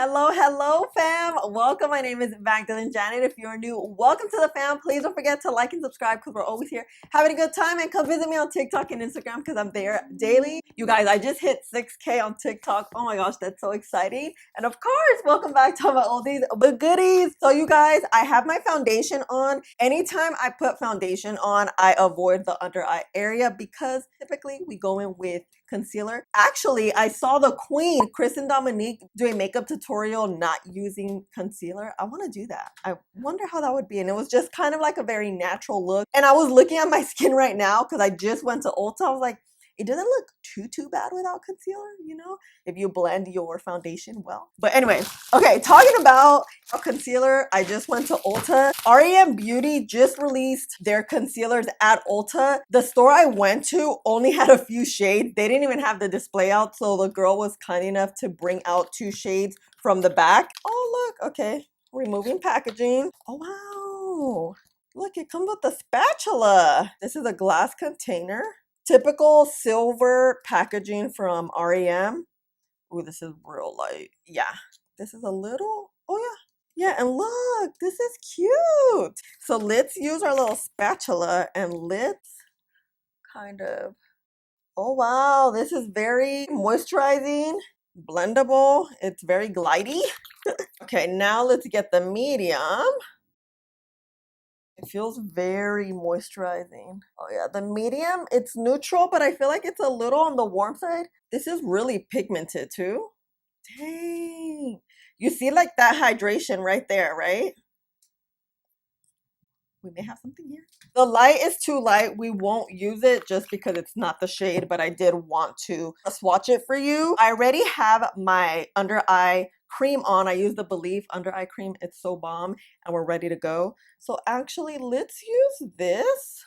Hello, hello, fam. Welcome. My name is MagdalineJanet. If you're new, welcome to the fam. Please don't forget to like and subscribe because we're always here having a good time. And come visit me on TikTok and Instagram because I'm there daily. You guys, I just hit 6K on TikTok. Oh my gosh, that's so exciting. And of course, welcome back to my oldies but goodies. So you guys, I have my foundation on. Anytime I put foundation on, I avoid the under eye area because typically we go in with concealer. Actually, I saw the queen, Chris and Dominique, do a makeup tutorial not using concealer. I want to do that. I wonder how that would be. And it was just kind of like a very natural look. And I was looking at my skin right now because I just went to Ulta. I was like, it doesn't look too bad without concealer, you know, if you blend your foundation well. But anyway, okay, talking about concealer, I just went to Ulta. R.E.M Beauty just released their concealers at Ulta. The store I went to only had a few shades. They didn't even have the display out, so the girl was kind enough to bring out 2 shades from the back. Oh, look, okay, removing packaging. Oh, wow. Look, it comes with a spatula. This is a glass container. Typical silver packaging from R.E.M. Ooh, this is real light. Yeah, this is a little, oh yeah. Yeah, and look, this is cute. So let's use our little spatula and let's kind of, oh wow, this is very moisturizing, blendable. It's very glidey. Okay, now let's get the medium. It feels very moisturizing. Oh yeah, the medium, it's neutral, but I feel like it's a little on the warm side. This is really pigmented too. Dang. You see like that hydration right there, right? We may have something here. The light is too light. We won't use it just because it's not the shade, but I did want to swatch it for you. I already have my under eye cream on. I use the Believe under eye cream. It's so bomb and we're ready to go. So actually, let's use this.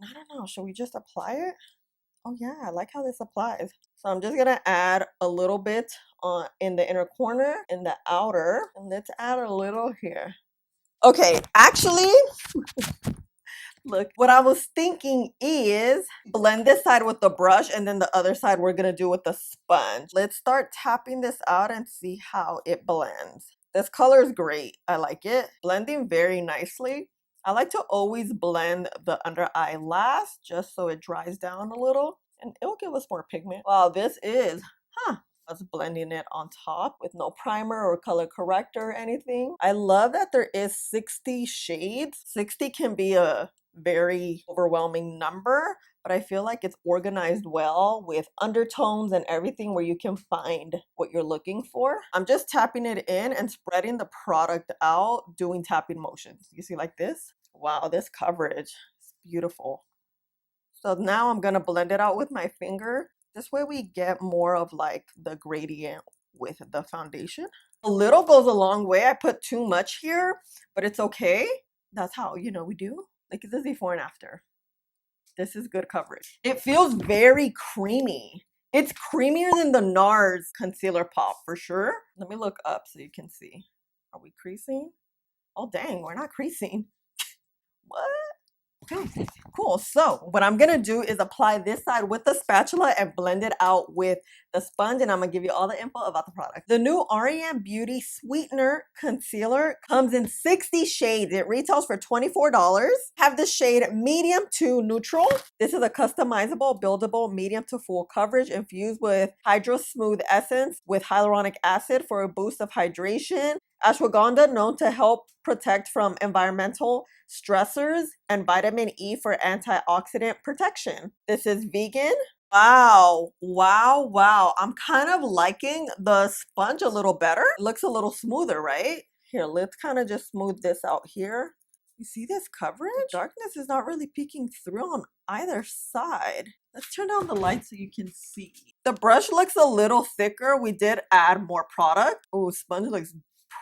I don't know. Should we just apply it? Oh yeah, I like how this applies. So I'm just gonna add a little bit on in the inner corner, in the outer, and let's add a little here. Okay, actually, look, what I was thinking is blend this side with the brush and then the other side we're gonna do with the sponge. Let's start tapping this out and see how it blends. This color is great. I like it. Blending very nicely. I like to always blend the under eye last just so it dries down a little and it'll give us more pigment. Wow, this is, us blending it on top with no primer or color corrector or anything. I love that there is 60 shades. 60 can be a very overwhelming number, but I feel like it's organized well with undertones and everything where you can find what you're looking for. I'm just tapping it in and spreading the product out, doing tapping motions. You see like this? Wow, this coverage is beautiful. So now I'm gonna blend it out with my finger. This way we get more of like the gradient with the foundation. A little goes a long way. I put too much here, but it's okay. That's how, you know, we do. Like this is before and after. This is good coverage. It feels very creamy. It's creamier than the NARS concealer pop for sure. Let me look up so you can see. Are we creasing? Oh dang, we're not creasing. What? Okay, cool. So what I'm gonna do is apply this side with the spatula and blend it out with the sponge, and I'm gonna give you all the info about the product. The new R.E.M Beauty Sweetener Concealer comes in 60 shades. It retails for $24. Have the shade medium to neutral. This is a customizable, buildable medium to full coverage infused with Hydro Smooth Essence with hyaluronic acid for a boost of hydration. Ashwagandha, known to help protect from environmental stressors, and vitamin E for antioxidant protection. This is vegan. Wow, wow, wow. I'm kind of liking the sponge a little better. It looks a little smoother, right? Here, let's kind of just smooth this out here. You see this coverage? Darkness is not really peeking through on either side. Let's turn down the light so you can see. The brush looks a little thicker. We did add more product. Oh, sponge looks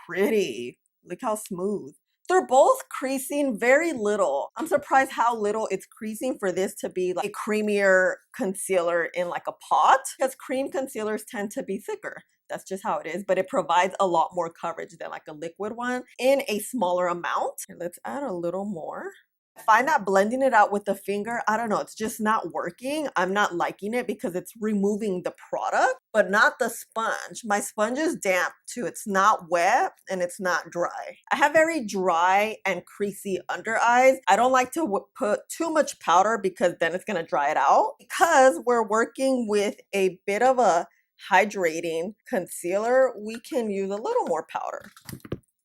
pretty. Look how smooth. They're both creasing very little. I'm surprised how little it's creasing for this to be like a creamier concealer in like a pot, because cream concealers tend to be thicker. That's just how it is, but it provides a lot more coverage than like a liquid one in a smaller amount. Here, let's add a little more. I find that blending it out with the finger, I don't know, it's just not working. I'm not liking it because it's removing the product, but not the sponge. My sponge is damp too. It's not wet and it's not dry. I have very dry and creasy under eyes. I don't like to put too much powder because then it's gonna dry it out. Because we're working with a bit of a hydrating concealer, we can use a little more powder.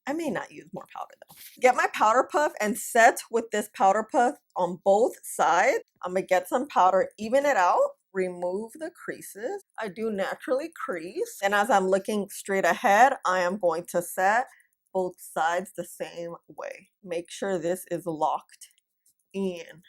I may not use more powder though. Get my powder puff and set with this powder puff on both sides. I'm gonna get some powder, even it out, remove the creases. I do naturally crease. And as I'm looking straight ahead, I am going to set both sides the same way. Make sure this is locked in.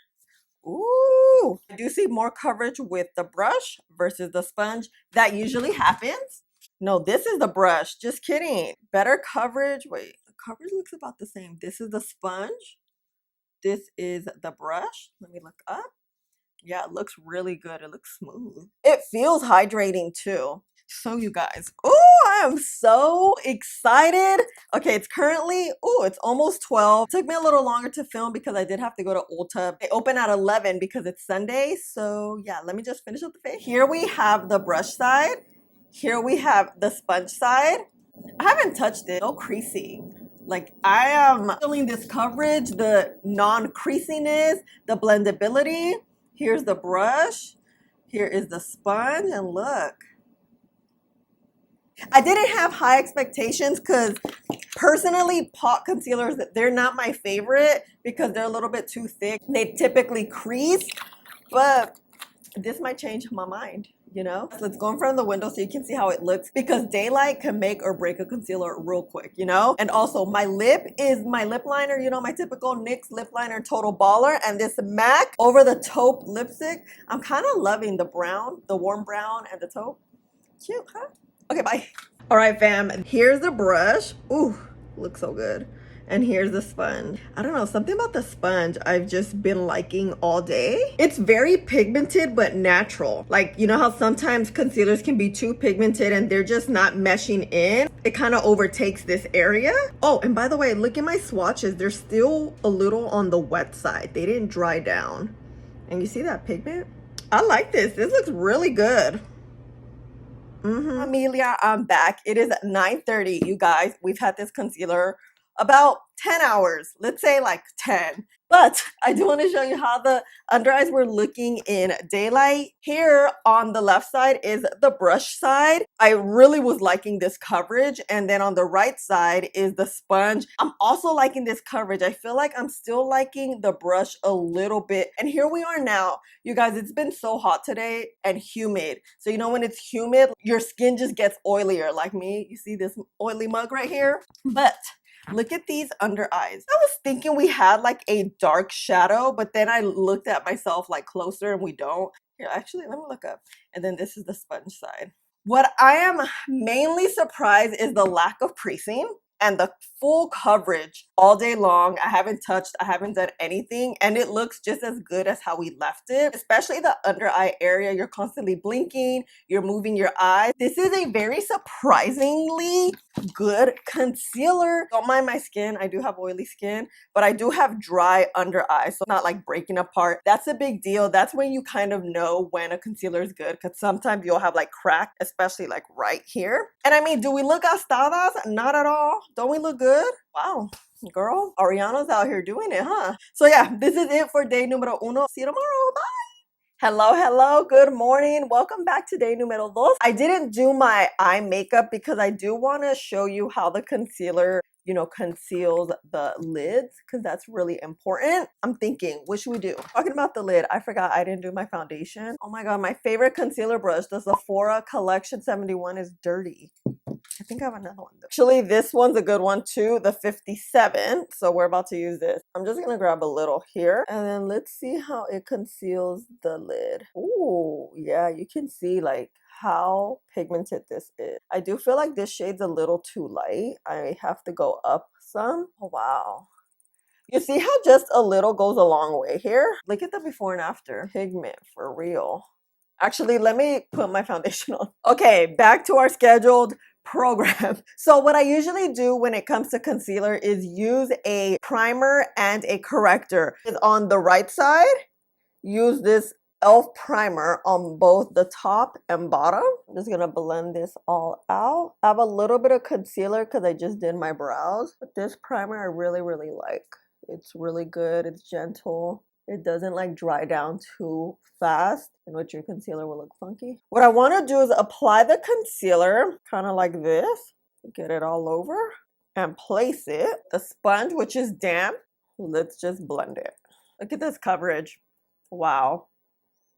Ooh, I do see more coverage with the brush versus the sponge. That usually happens. No, this is the brush. Just kidding. Better coverage. Wait, the coverage looks about the same. This is the sponge. This is the brush. Let me look up. Yeah, it looks really good. It looks smooth. It feels hydrating too. So you guys, oh, I am so excited. Okay, it's currently, oh, it's almost 12. It took me a little longer to film because I did have to go to Ulta. They open at 11 because it's Sunday. So yeah, let me just finish up the face. Here we have the brush side. Here we have the sponge side. I haven't touched it. So creasy. Like I am feeling this coverage, the non-creasiness, the blendability. Here's the brush. Here is the sponge, and look. I didn't have high expectations because personally, pot concealers, they're not my favorite because they're a little bit too thick. They typically crease, but this might change my mind, you know? Let's go in front of the window so you can see how it looks, because daylight can make or break a concealer real quick, you know? And also my lip is my lip liner, you know, my typical NYX lip liner Total Baller, and this MAC over the taupe lipstick. I'm kind of loving the brown, the warm brown and the taupe. Cute, huh? Okay, bye. All right, fam, here's the brush. Ooh, looks so good. And here's the sponge. I don't know, something about the sponge I've just been liking all day. It's very pigmented, but natural. Like, you know how sometimes concealers can be too pigmented and they're just not meshing in? It kind of overtakes this area. Oh, and by the way, look at my swatches. They're still a little on the wet side. They didn't dry down. And you see that pigment? I like this. This looks really good. Familia, I'm back. It is 9:30, you guys. We've had this concealer about 10 hours, let's say like 10. But I do want to show you how the under eyes were looking in daylight. Here on the left side is the brush side. I really was liking this coverage. And then on the right side is the sponge. I'm also liking this coverage. I feel like I'm still liking the brush a little bit. And here we are now. You guys, it's been so hot today and humid. So you know when it's humid, your skin just gets oilier like me. You see this oily mug right here? But look at these under eyes. I was thinking we had like a dark shadow, but then I looked at myself like closer and we don't. Here, actually, let me look up. And then this is the sponge side. What I am mainly surprised is the lack of creasing and the full coverage all day long. I haven't touched, I haven't done anything, and it looks just as good as how we left it, especially the under eye area. You're constantly blinking, you're moving your eyes. This is a very surprisingly good concealer. Don't mind my skin, I do have oily skin, but I do have dry under eyes, so it's not like breaking apart. That's a big deal. That's when you kind of know when a concealer is good, because sometimes you'll have like crack, especially like right here. And I mean, do we look gastadas? Not at all. Don't we look good? Wow, girl, Ariana's out here doing it, huh? So yeah, this is it for day numero uno. See you tomorrow. Bye. Hello, hello, good morning. Welcome back to day numero dos. I didn't do my eye makeup because I do want to show you how the concealer, you know, conceals the lids, because that's really important. I'm thinking, what should we do? Talking about the lid, I forgot I didn't do my foundation. Oh my god, my favorite concealer brush, the Sephora Collection 71, is dirty. I think I have another one though. Actually, this one's a good one too, the 57. So we're about to use this. I'm just gonna grab a little here, and then let's see how it conceals the lid. Ooh, yeah, you can see like how pigmented this is. I do feel like this shade's a little too light. I have to go up some. Oh, wow. You see how just a little goes a long way here? Look at the before and after. Pigment for real. Actually, let me put my foundation on. Okay, back to our scheduled program. So what I usually do when it comes to concealer is use a primer and a corrector. On the right side, use this e.l.f. primer on both the top and bottom. I'm just gonna blend this all out. I have a little bit of concealer because I just did my brows, but this primer I really, really like. It's really good, it's gentle. It doesn't like dry down too fast, in which your concealer will look funky. What I want to do is apply the concealer kind of like this, get it all over, and place it. The sponge, which is damp, let's just blend it. Look at this coverage. Wow.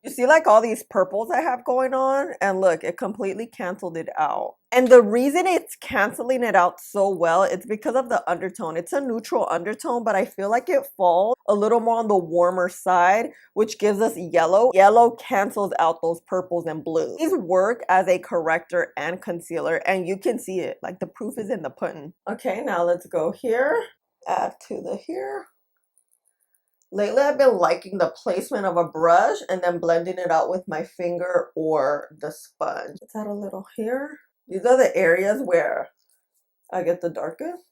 You see like all these purples I have going on, and look, it completely canceled it out. And the reason it's canceling it out so well, it's because of the undertone. It's a neutral undertone, but I feel like it falls a little more on the warmer side, which gives us yellow. Yellow cancels out those purples and blues. These work as a corrector and concealer, and you can see it. Like the proof is in the pudding. Okay, now let's go here. Add to the here. Lately, I've been liking the placement of a brush and then blending it out with my finger or the sponge. Let's add a little here. These are the areas where I get the darkest.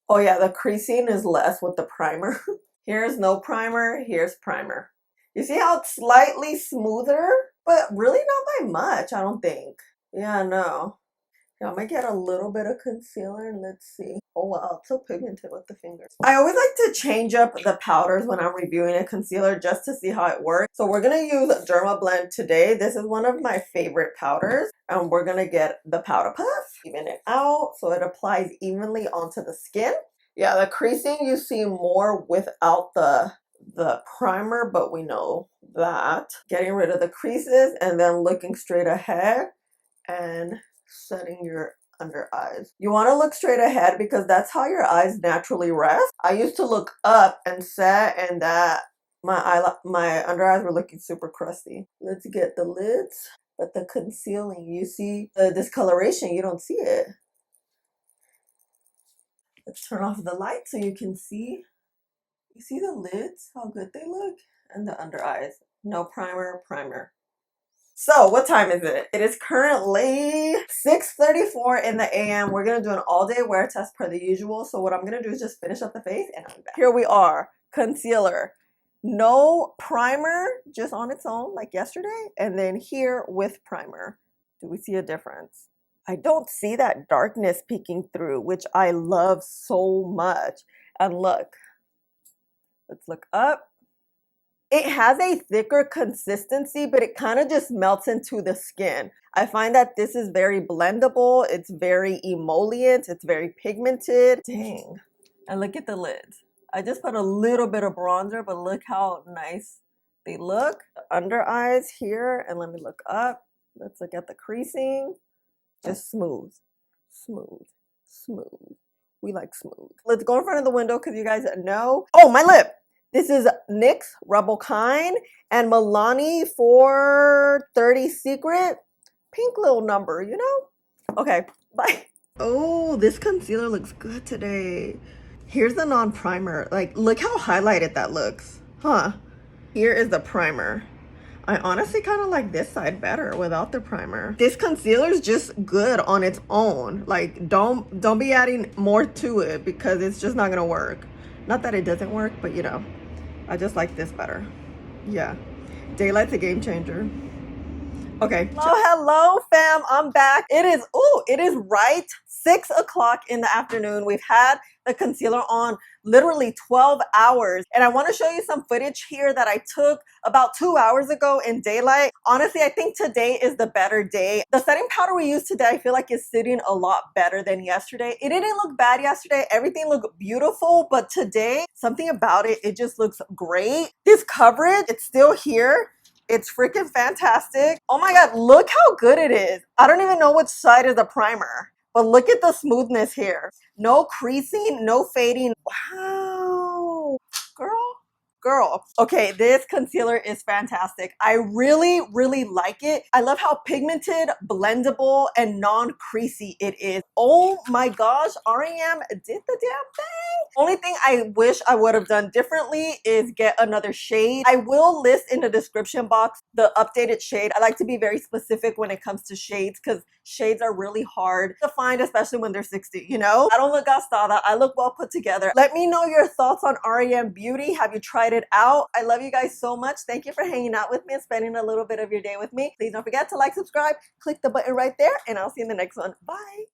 Oh yeah, the creasing is less with the primer. Here's no primer, here's primer. You see how it's slightly smoother? But really not by much, I don't think. Yeah, no. Yeah, I might get a little bit of concealer and let's see. Oh wow, it's so pigmented with the fingers. I always like to change up the powders when I'm reviewing a concealer just to see how it works. So we're gonna use Derma Blend today. This is one of my favorite powders, and we're gonna get the powder puff, even it out so it applies evenly onto the skin. Yeah, the creasing you see more without the primer, but we know that. Getting rid of the creases and then looking straight ahead and setting your under eyes. You want to look straight ahead because that's how your eyes naturally rest. I used to look up and set, and that my under eyes were looking super crusty. Let's get the lids, but the concealing, you see the discoloration, you don't see it. Let's turn off the light so you can see. You see the lids, how good they look, and the under eyes. No primer, primer. So what time is it? It is currently 6:34 in the a.m. We're going to do an all-day wear test per the usual. So what I'm going to do is just finish up the face and I'm back. Here we are. Concealer. No primer, just on its own like yesterday. And then here with primer. Do we see a difference? I don't see that darkness peeking through, which I love so much. And look. Let's look up. It has a thicker consistency, but it kind of just melts into the skin. I find that this is very blendable. It's very emollient. It's very pigmented. Dang. And look at the lids. I just put a little bit of bronzer, but look how nice they look. The under eyes here, and let me look up. Let's look at the creasing. Just smooth, smooth, smooth. We like smooth. Let's go in front of the window because you guys know. Oh, my lip. This is NYX Rebel Kind and Milani 430 Secret. Pink little number, you know? Okay, bye. Oh, this concealer looks good today. Here's the non-primer. Like, look how highlighted that looks. Huh? Here is the primer. I honestly kind of like this side better without the primer. This concealer is just good on its own. Like, don't be adding more to it because it's just not gonna work. Not that it doesn't work, but you know. I just like this better. Yeah. Daylight's a game changer. Okay. Hello, fam. I'm back. It is right 6 o'clock in the afternoon. We've had the concealer on literally 12 hours. And I want to show you some footage here that I took about 2 hours ago in daylight. Honestly, I think today is the better day. The setting powder we used today, I feel like is sitting a lot better than yesterday. It didn't look bad yesterday. Everything looked beautiful, but today, something about it, it just looks great. This coverage, it's still here. It's freaking fantastic. Oh my God, look how good it is. I don't even know which side is the primer. But look at the smoothness here. No creasing, no fading. Wow. Girl, girl. Okay, this concealer is fantastic. I really, really like it. I love how pigmented, blendable, and non-creasy it is. Oh my gosh, R.E.M did the damn thing. Only thing I wish I would have done differently is get another shade. I will list in the description box the updated shade. I like to be very specific when it comes to shades because shades are really hard to find, especially when they're 60, you know? I don't look gastada. I look well put together. Let me know your thoughts on R.E.M Beauty. Have you tried it out? I love you guys so much. Thank you for hanging out with me and spending a little bit of your day with me. Please don't forget to like, subscribe, click the button right there, and I'll see you in the next one. Bye.